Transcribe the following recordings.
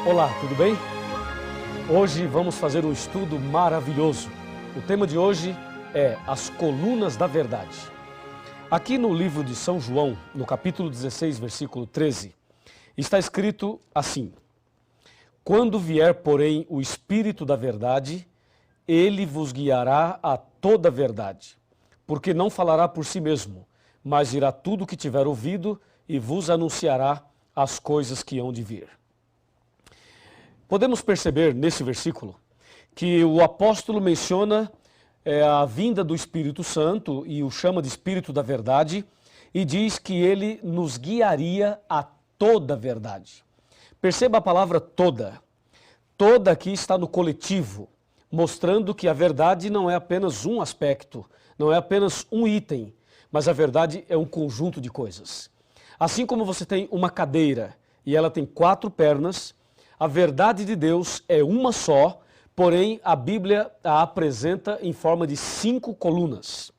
Olá, tudo bem? Hoje vamos fazer um estudo maravilhoso. O tema de hoje é as colunas da verdade. Aqui no livro de São João, no capítulo 16, versículo 13, está escrito assim: Quando vier, porém, o Espírito da verdade, ele vos guiará a toda a verdade, porque não falará por si mesmo, mas dirá tudo o que tiver ouvido e vos anunciará as coisas que hão de vir. Podemos perceber nesse versículo que o apóstolo menciona a vinda do Espírito Santo e o chama de Espírito da Verdade e diz que ele nos guiaria a toda a verdade. Perceba a palavra toda. Toda aqui está no coletivo, mostrando que a verdade não é apenas um aspecto, não é apenas um item, mas a verdade é um conjunto de coisas. Assim como você tem uma cadeira e ela tem 4 pernas, a verdade de Deus é uma só, porém a Bíblia a apresenta em forma de 5 colunas.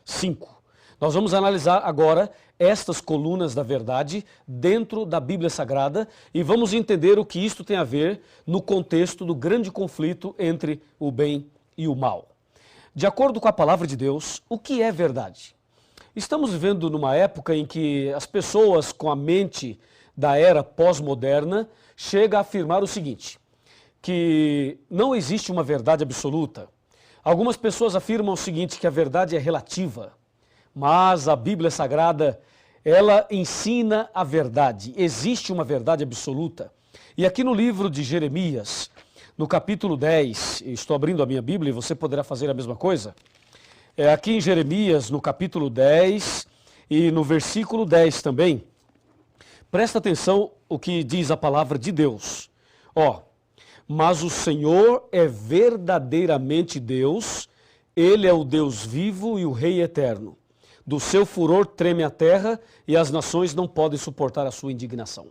5. Nós vamos analisar agora estas colunas da verdade dentro da Bíblia Sagrada e vamos entender o que isto tem a ver no contexto do grande conflito entre o bem e o mal. De acordo com a palavra de Deus, o que é verdade? Estamos vivendo numa época em que as pessoas com a mente da era pós-moderna chega a afirmar o seguinte, que não existe uma verdade absoluta. Algumas pessoas afirmam o seguinte, que a verdade é relativa, mas a Bíblia Sagrada, ela ensina a verdade. Existe uma verdade absoluta. E aqui no livro de Jeremias, no capítulo 10, estou abrindo a minha Bíblia e você poderá fazer a mesma coisa. Aqui em Jeremias, no capítulo 10 e no versículo 10 também, presta atenção o que diz a palavra de Deus. Mas o Senhor é verdadeiramente Deus, Ele é o Deus vivo e o Rei eterno. Do seu furor treme a terra e as nações não podem suportar a sua indignação.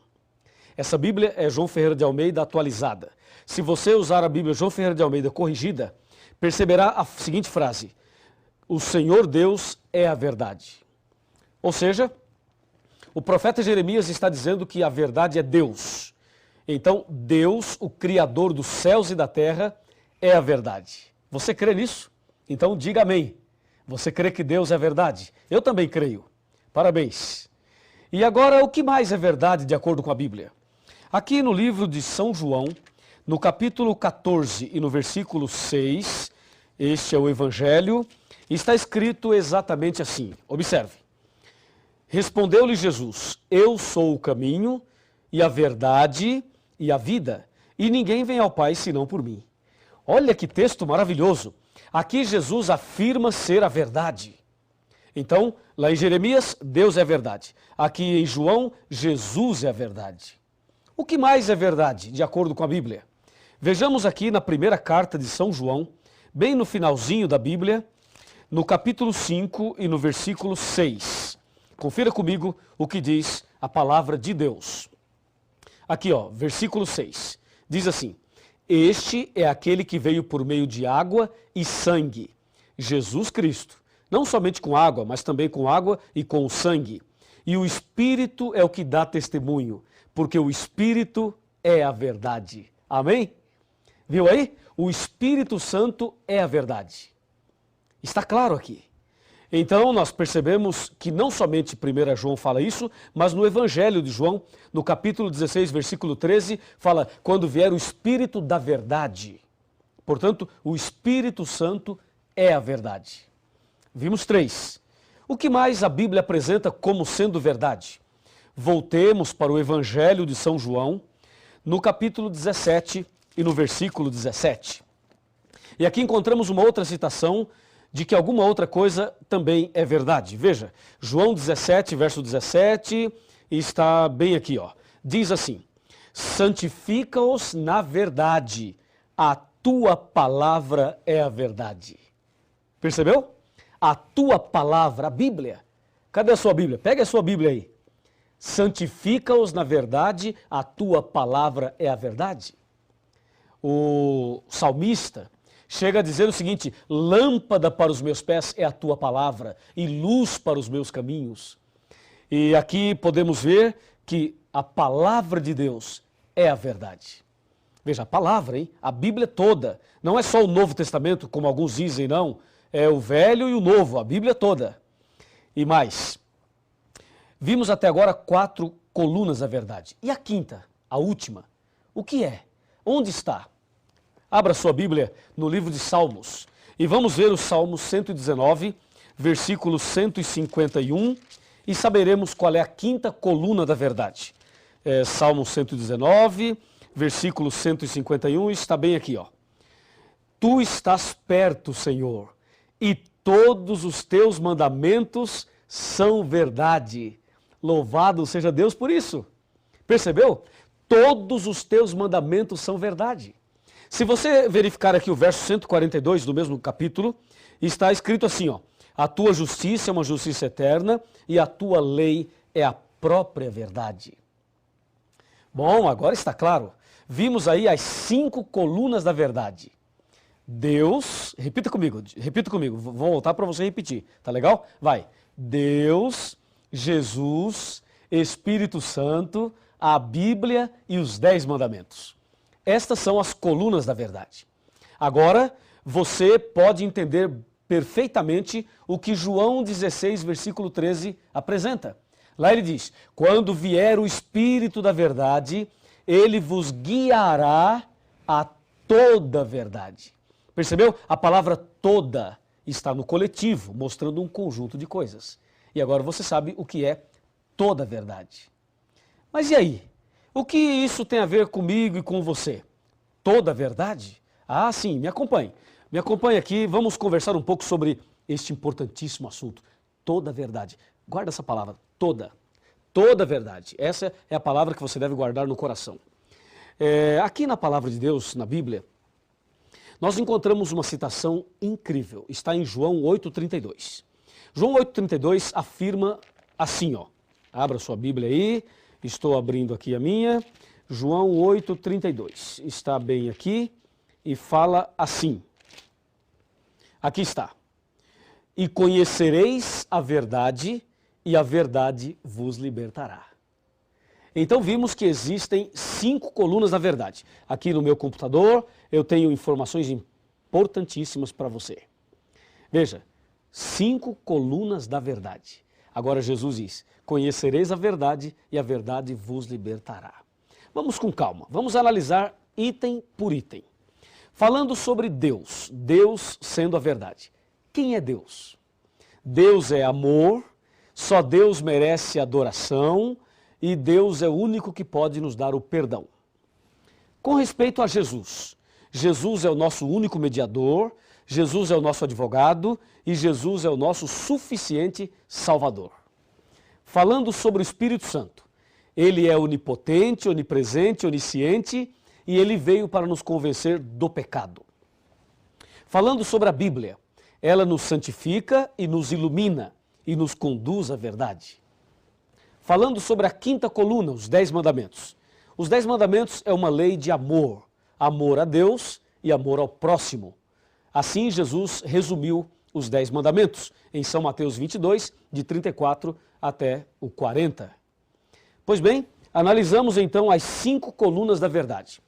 Essa Bíblia é João Ferreira de Almeida atualizada. Se você usar a Bíblia João Ferreira de Almeida corrigida, perceberá a seguinte frase: o Senhor Deus é a verdade. Ou seja, o profeta Jeremias está dizendo que a verdade é Deus. Então, Deus, o Criador dos céus e da terra, é a verdade. Você crê nisso? Então, diga amém. Você crê que Deus é verdade? Eu também creio. Parabéns. E agora, o que mais é verdade de acordo com a Bíblia? Aqui no livro de São João, no capítulo 14 e no versículo 6, este é o Evangelho, está escrito exatamente assim. Observe. Respondeu-lhe Jesus: Eu sou o caminho e a verdade e a vida, e ninguém vem ao Pai senão por mim. Olha que texto maravilhoso. Aqui Jesus afirma ser a verdade. Então, lá em Jeremias, Deus é a verdade. Aqui em João, Jesus é a verdade. O que mais é verdade, de acordo com a Bíblia? Vejamos aqui na primeira carta de São João, bem no finalzinho da Bíblia, no capítulo 5 e no versículo 6. Confira comigo o que diz a palavra de Deus. Aqui, versículo 6. Diz assim: Este é aquele que veio por meio de água e sangue, Jesus Cristo. Não somente com água, mas também com água e com o sangue. E o Espírito é o que dá testemunho, porque o Espírito é a verdade. Amém? Viu aí? O Espírito Santo é a verdade. Está claro aqui. Então, nós percebemos que não somente 1 João fala isso, mas no Evangelho de João, no capítulo 16, versículo 13, fala, quando vier o Espírito da verdade. Portanto, o Espírito Santo é a verdade. Vimos 3. O que mais a Bíblia apresenta como sendo verdade? Voltemos para o Evangelho de São João, no capítulo 17 e no versículo 17. E aqui encontramos uma outra citação de que alguma outra coisa também é verdade. Veja, João 17, verso 17, está bem aqui, Diz assim: santifica-os na verdade, a tua palavra é a verdade. Percebeu? A tua palavra, a Bíblia. Cadê a sua Bíblia? Pega a sua Bíblia aí. Santifica-os na verdade, a tua palavra é a verdade. O salmista chega a dizer o seguinte: lâmpada para os meus pés é a tua palavra e luz para os meus caminhos. E aqui podemos ver que a palavra de Deus é a verdade. Veja, a palavra, hein? A Bíblia toda. Não é só o Novo Testamento, como alguns dizem, não. É o Velho e o Novo, a Bíblia toda. E mais, vimos até agora 4 colunas da verdade. E a quinta, a última, o que é? Onde está? Abra sua Bíblia no livro de Salmos e vamos ver o Salmo 119, versículo 151 e saberemos qual é a quinta coluna da verdade. Salmo 119, versículo 151, está bem aqui, ó. Tu estás perto, Senhor, e todos os teus mandamentos são verdade. Louvado seja Deus por isso. Percebeu? Todos os teus mandamentos são verdade. Se você verificar aqui o verso 142 do mesmo capítulo, está escrito assim, ó: a tua justiça é uma justiça eterna e a tua lei é a própria verdade. Bom, agora está claro. Vimos aí as 5 colunas da verdade. Deus, repita comigo, vou voltar para você repetir, tá legal? Vai. Deus, Jesus, Espírito Santo, a Bíblia e os 10 mandamentos. Estas são as colunas da verdade. Agora, você pode entender perfeitamente o que João 16, versículo 13 apresenta. Lá ele diz: quando vier o Espírito da verdade, ele vos guiará a toda a verdade. Percebeu? A palavra toda está no coletivo, mostrando um conjunto de coisas. E agora você sabe o que é toda a verdade. Mas e aí? O que isso tem a ver comigo e com você? Toda a verdade? Ah, sim, me acompanhe. Me acompanhe aqui, vamos conversar um pouco sobre este importantíssimo assunto. Toda a verdade. Guarda essa palavra, toda. Toda a verdade. Essa é a palavra que você deve guardar no coração. Aqui na palavra de Deus, na Bíblia, nós encontramos uma citação incrível. Está em João 8,32. João 8,32 afirma assim, ó. Abra sua Bíblia aí. Estou abrindo aqui a minha. João 8,32. Está bem aqui e fala assim. Aqui está. E conhecereis a verdade, e a verdade vos libertará. Então vimos que existem 5 colunas da verdade. Aqui no meu computador eu tenho informações importantíssimas para você. Veja, 5 colunas da verdade. Agora Jesus diz: conhecereis a verdade e a verdade vos libertará. Vamos com calma, vamos analisar item por item. Falando sobre Deus, Deus sendo a verdade. Quem é Deus? Deus é amor, só Deus merece adoração e Deus é o único que pode nos dar o perdão. Com respeito a Jesus, Jesus é o nosso único mediador, Jesus é o nosso advogado e Jesus é o nosso suficiente Salvador. Falando sobre o Espírito Santo, ele é onipotente, onipresente, onisciente e ele veio para nos convencer do pecado. Falando sobre a Bíblia, ela nos santifica e nos ilumina e nos conduz à verdade. Falando sobre a quinta coluna, os 10 mandamentos. Os 10 mandamentos é uma lei de amor, amor a Deus e amor ao próximo. Assim Jesus resumiu os 10 mandamentos em São Mateus 22, de 34 até o 40. Pois bem, analisamos então as 5 colunas da verdade.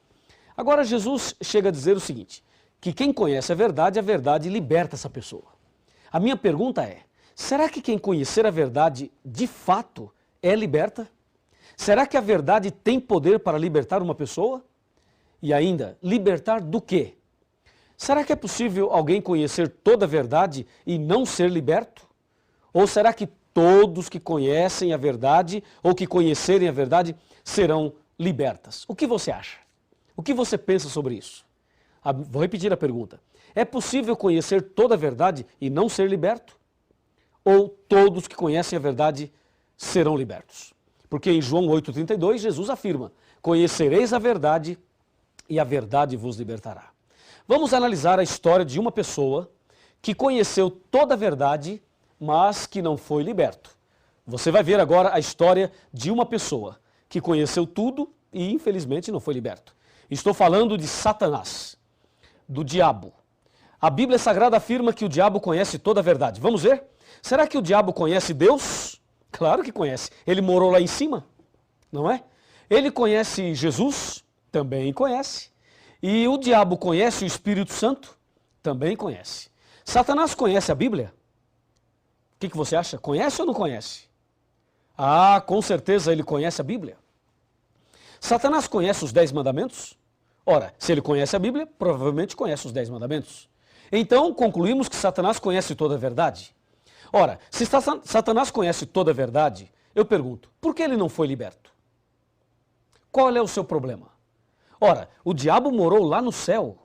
Agora Jesus chega a dizer o seguinte, que quem conhece a verdade liberta essa pessoa. A minha pergunta é, será que quem conhecer a verdade de fato é liberta? Será que a verdade tem poder para libertar uma pessoa? E ainda, libertar do quê? Será que é possível alguém conhecer toda a verdade e não ser liberto? Ou será que todos que conhecem a verdade ou que conhecerem a verdade serão libertas? O que você acha? O que você pensa sobre isso? Vou repetir a pergunta. É possível conhecer toda a verdade e não ser liberto? Ou todos que conhecem a verdade serão libertos? Porque em João 8,32 Jesus afirma, conhecereis a verdade e a verdade vos libertará. Vamos analisar a história de uma pessoa que conheceu toda a verdade, mas que não foi liberto. Você vai ver agora a história de uma pessoa que conheceu tudo e infelizmente não foi liberto. Estou falando de Satanás, do diabo. A Bíblia Sagrada afirma que o diabo conhece toda a verdade. Vamos ver? Será que o diabo conhece Deus? Claro que conhece. Ele morou lá em cima, não é? Ele conhece Jesus? Também conhece. E o diabo conhece o Espírito Santo? Também conhece. Satanás conhece a Bíblia? O que você acha? Conhece ou não conhece? Ah, com certeza ele conhece a Bíblia. Satanás conhece os 10 mandamentos? Ora, se ele conhece a Bíblia, provavelmente conhece os 10 mandamentos. Então, concluímos que Satanás conhece toda a verdade. Ora, se Satanás conhece toda a verdade, eu pergunto, por que ele não foi liberto? Qual é o seu problema? Ora, o diabo morou lá no céu,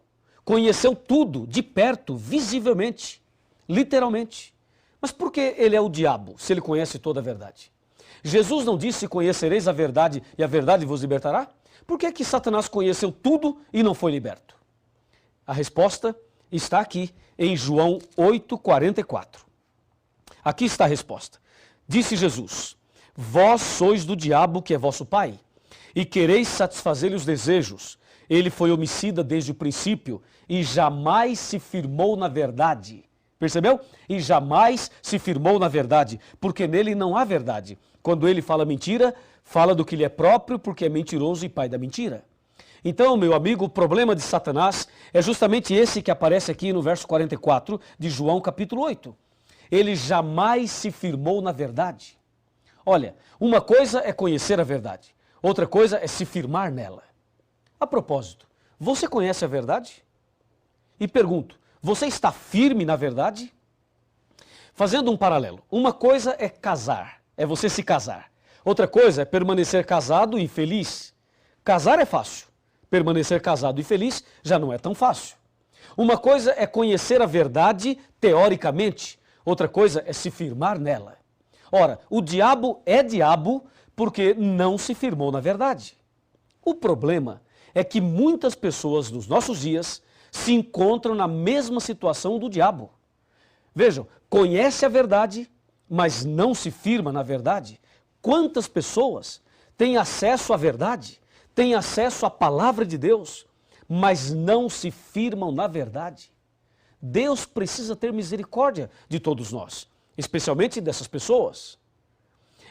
conheceu tudo de perto, visivelmente, literalmente. Mas por que ele é o diabo, se ele conhece toda a verdade? Jesus não disse, conhecereis a verdade e a verdade vos libertará? Por que Satanás conheceu tudo e não foi liberto? A resposta está aqui em João 8,44. Aqui está a resposta. Disse Jesus, vós sois do diabo que é vosso pai, e quereis satisfazer-lhe os desejos. Ele foi homicida desde o princípio e jamais se firmou na verdade. Percebeu? E jamais se firmou na verdade, porque nele não há verdade. Quando ele fala mentira, fala do que lhe é próprio, porque é mentiroso e pai da mentira. Então, meu amigo, o problema de Satanás é justamente esse que aparece aqui no verso 44 de João capítulo 8. Ele jamais se firmou na verdade. Olha, uma coisa é conhecer a verdade, outra coisa é se firmar nela. A propósito, você conhece a verdade? E pergunto, você está firme na verdade? Fazendo um paralelo, uma coisa é casar, é você se casar. Outra coisa é permanecer casado e feliz. Casar é fácil, permanecer casado e feliz já não é tão fácil. Uma coisa é conhecer a verdade teoricamente, outra coisa é se firmar nela. Ora, o diabo é diabo porque não se firmou na verdade. O problema é que muitas pessoas nos nossos dias se encontram na mesma situação do diabo. Vejam, conhece a verdade, mas não se firma na verdade. Quantas pessoas têm acesso à verdade, têm acesso à palavra de Deus, mas não se firmam na verdade? Deus precisa ter misericórdia de todos nós, especialmente dessas pessoas.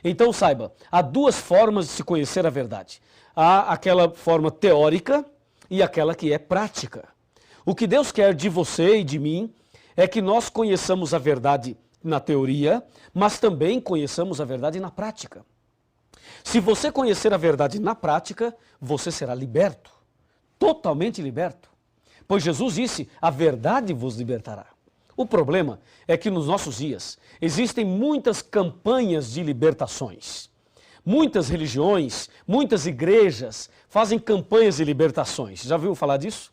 Então saiba, há duas formas de se conhecer a verdade. Há aquela forma teórica e aquela que é prática. O que Deus quer de você e de mim é que nós conheçamos a verdade na teoria, mas também conheçamos a verdade na prática. Se você conhecer a verdade na prática, você será liberto, totalmente liberto. Pois Jesus disse, a verdade vos libertará. O problema é que nos nossos dias existem muitas campanhas de libertações. Muitas religiões, muitas igrejas fazem campanhas de libertações. Já ouviu falar disso?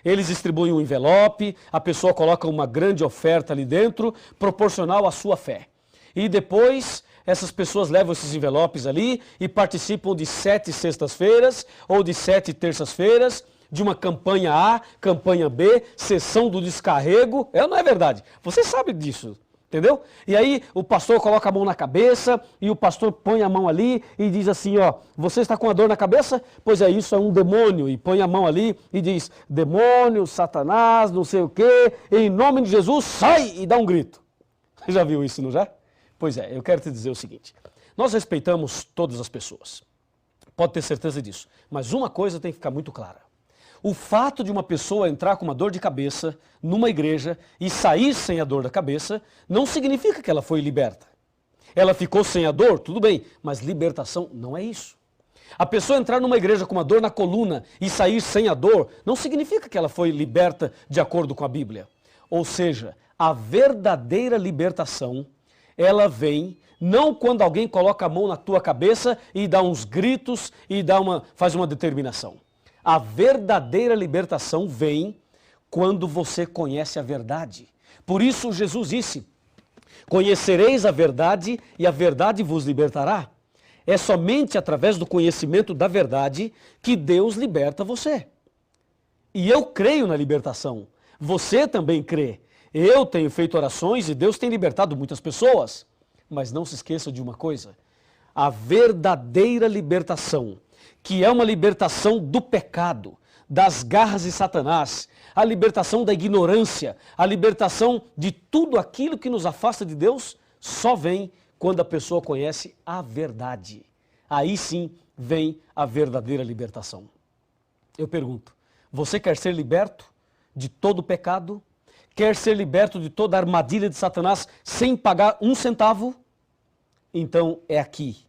Eles distribuem um envelope, a pessoa coloca uma grande oferta ali dentro, proporcional à sua fé. E depois, essas pessoas levam esses envelopes ali e participam de 7 sextas-feiras ou de 7 terças-feiras, de uma campanha A, campanha B, sessão do descarrego. Não é verdade? Você sabe disso. Entendeu? E aí o pastor coloca a mão na cabeça e o pastor põe a mão ali e diz assim, ó, você está com a dor na cabeça? Pois é, isso é um demônio. E põe a mão ali e diz, demônio, Satanás, não sei o quê, em nome de Jesus, sai! E dá um grito. Você já viu isso, não já? Pois é, eu quero te dizer o seguinte, nós respeitamos todas as pessoas. Pode ter certeza disso. Mas uma coisa tem que ficar muito clara. O fato de uma pessoa entrar com uma dor de cabeça numa igreja e sair sem a dor da cabeça não significa que ela foi liberta. Ela ficou sem a dor, tudo bem, mas libertação não é isso. A pessoa entrar numa igreja com uma dor na coluna e sair sem a dor não significa que ela foi liberta de acordo com a Bíblia. Ou seja, a verdadeira libertação, ela vem não quando alguém coloca a mão na tua cabeça e dá uns gritos e faz uma determinação. A verdadeira libertação vem quando você conhece a verdade. Por isso Jesus disse, conhecereis a verdade e a verdade vos libertará. É somente através do conhecimento da verdade que Deus liberta você. E eu creio na libertação. Você também crê. Eu tenho feito orações e Deus tem libertado muitas pessoas. Mas não se esqueça de uma coisa. A verdadeira libertação, que é uma libertação do pecado, das garras de Satanás, a libertação da ignorância, a libertação de tudo aquilo que nos afasta de Deus, só vem quando a pessoa conhece a verdade. aí sim vem a verdadeira libertação. Eu pergunto, você quer ser liberto de todo o pecado? Quer ser liberto de toda a armadilha de Satanás sem pagar um centavo? Então é aqui.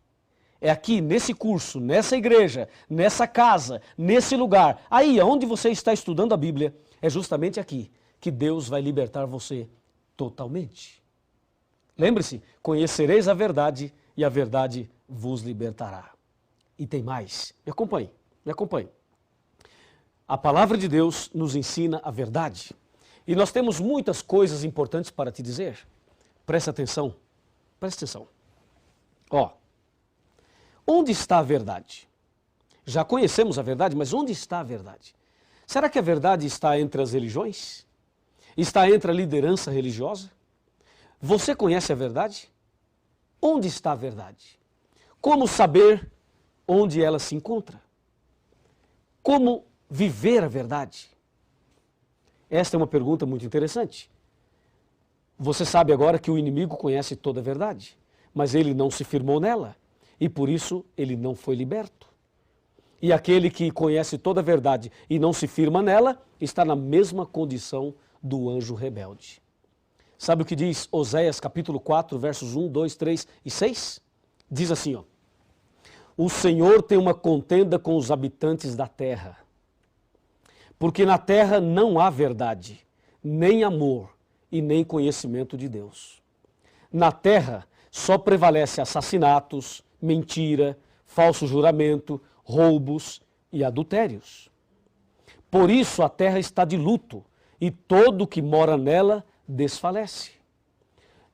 É aqui, nesse curso, nessa igreja, nessa casa, nesse lugar, aí onde você está estudando a Bíblia, é justamente aqui que Deus vai libertar você totalmente. Lembre-se, conhecereis a verdade e a verdade vos libertará. E tem mais, me acompanhe, me acompanhe. A palavra de Deus nos ensina a verdade. E nós temos muitas coisas importantes para te dizer. Presta atenção, presta atenção. Ó, onde está a verdade? Já conhecemos a verdade, mas onde está a verdade? Será que a verdade está entre as religiões? Está entre a liderança religiosa? Você conhece a verdade? Onde está a verdade? Como saber onde ela se encontra? Como viver a verdade? Esta é uma pergunta muito interessante. Você sabe agora que o inimigo conhece toda a verdade, mas ele não se firmou nela e por isso ele não foi liberto. E aquele que conhece toda a verdade e não se firma nela está na mesma condição do anjo rebelde. Sabe o que diz Oséias capítulo 4, versos 1, 2, 3 e 6? Diz assim, ó: o Senhor tem uma contenda com os habitantes da terra, porque na terra não há verdade, nem amor e nem conhecimento de Deus. Na terra só prevalece assassinatos, mentira, falso juramento, roubos e adultérios. Por isso a terra está de luto e todo o que mora nela desfalece.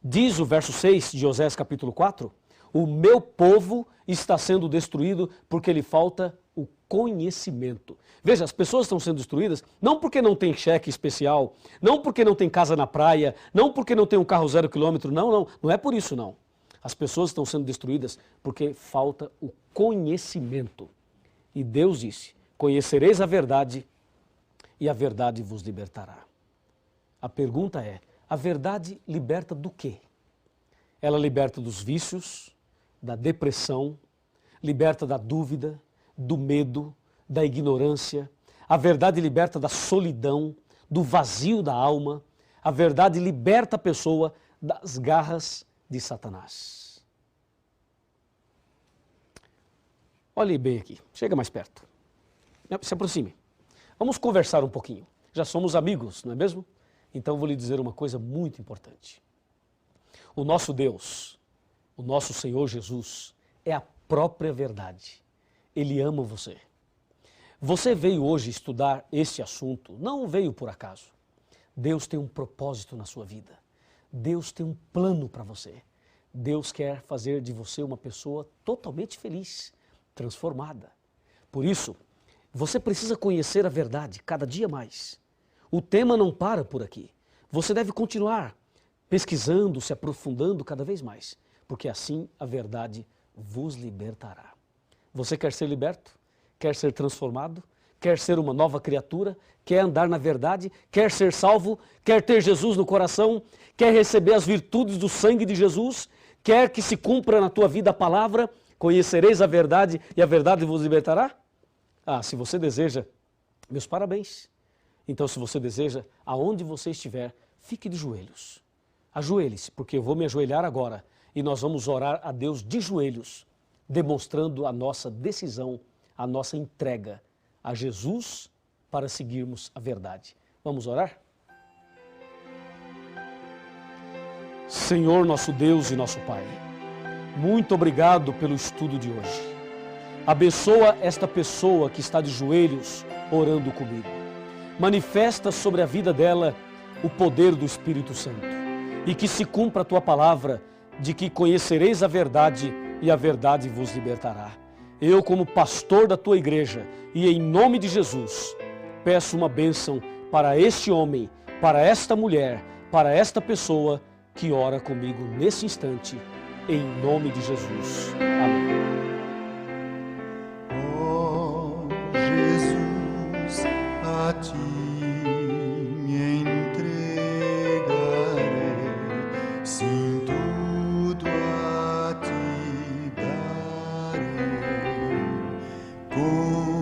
Diz o verso 6 de Oséias capítulo 4, o meu povo está sendo destruído porque lhe falta o conhecimento. Veja, as pessoas estão sendo destruídas não porque não tem cheque especial, não porque não tem casa na praia, não porque não tem um carro 0 quilômetro, não é por isso não. As pessoas estão sendo destruídas porque falta o conhecimento. E Deus disse, conhecereis a verdade e a verdade vos libertará. A pergunta é, a verdade liberta do quê? Ela liberta dos vícios, da depressão, liberta da dúvida, do medo, da ignorância. A verdade liberta da solidão, do vazio da alma. A verdade liberta a pessoa das garras de Satanás. Olhe bem aqui, chega mais perto. Se aproxime. Vamos conversar um pouquinho. Já somos amigos, não é mesmo? Então vou lhe dizer uma coisa muito importante. O nosso Deus, o nosso Senhor Jesus, é a própria verdade. Ele ama você. Você veio hoje estudar este assunto, não veio por acaso. Deus tem um propósito na sua vida. Deus tem um plano para você. Deus quer fazer de você uma pessoa totalmente feliz, transformada. Por isso, você precisa conhecer a verdade cada dia mais. O tema não para por aqui. Você deve continuar pesquisando, se aprofundando cada vez mais, porque assim a verdade vos libertará. Você quer ser liberto? Quer ser transformado? Quer ser uma nova criatura? Quer andar na verdade? Quer ser salvo? Quer ter Jesus no coração? Quer receber as virtudes do sangue de Jesus? Quer que se cumpra na tua vida a palavra? Conhecereis a verdade e a verdade vos libertará? Ah, se você deseja, meus parabéns. Então, se você deseja, aonde você estiver, fique de joelhos. Ajoelhe-se, porque eu vou me ajoelhar agora e nós vamos orar a Deus de joelhos, demonstrando a nossa decisão, a nossa entrega a Jesus para seguirmos a verdade. Vamos orar? Senhor, nosso Deus e nosso Pai, muito obrigado pelo estudo de hoje. Abençoa esta pessoa que está de joelhos orando comigo. Manifesta sobre a vida dela o poder do Espírito Santo e que se cumpra a tua palavra de que conhecereis a verdade e a verdade vos libertará. Eu, como pastor da tua igreja e em nome de Jesus, peço uma bênção para este homem, para esta mulher, para esta pessoa que ora comigo nesse instante, em nome de Jesus. Amém. Oh, Jesus, a ti me entregarei, sim, tudo a ti darei. com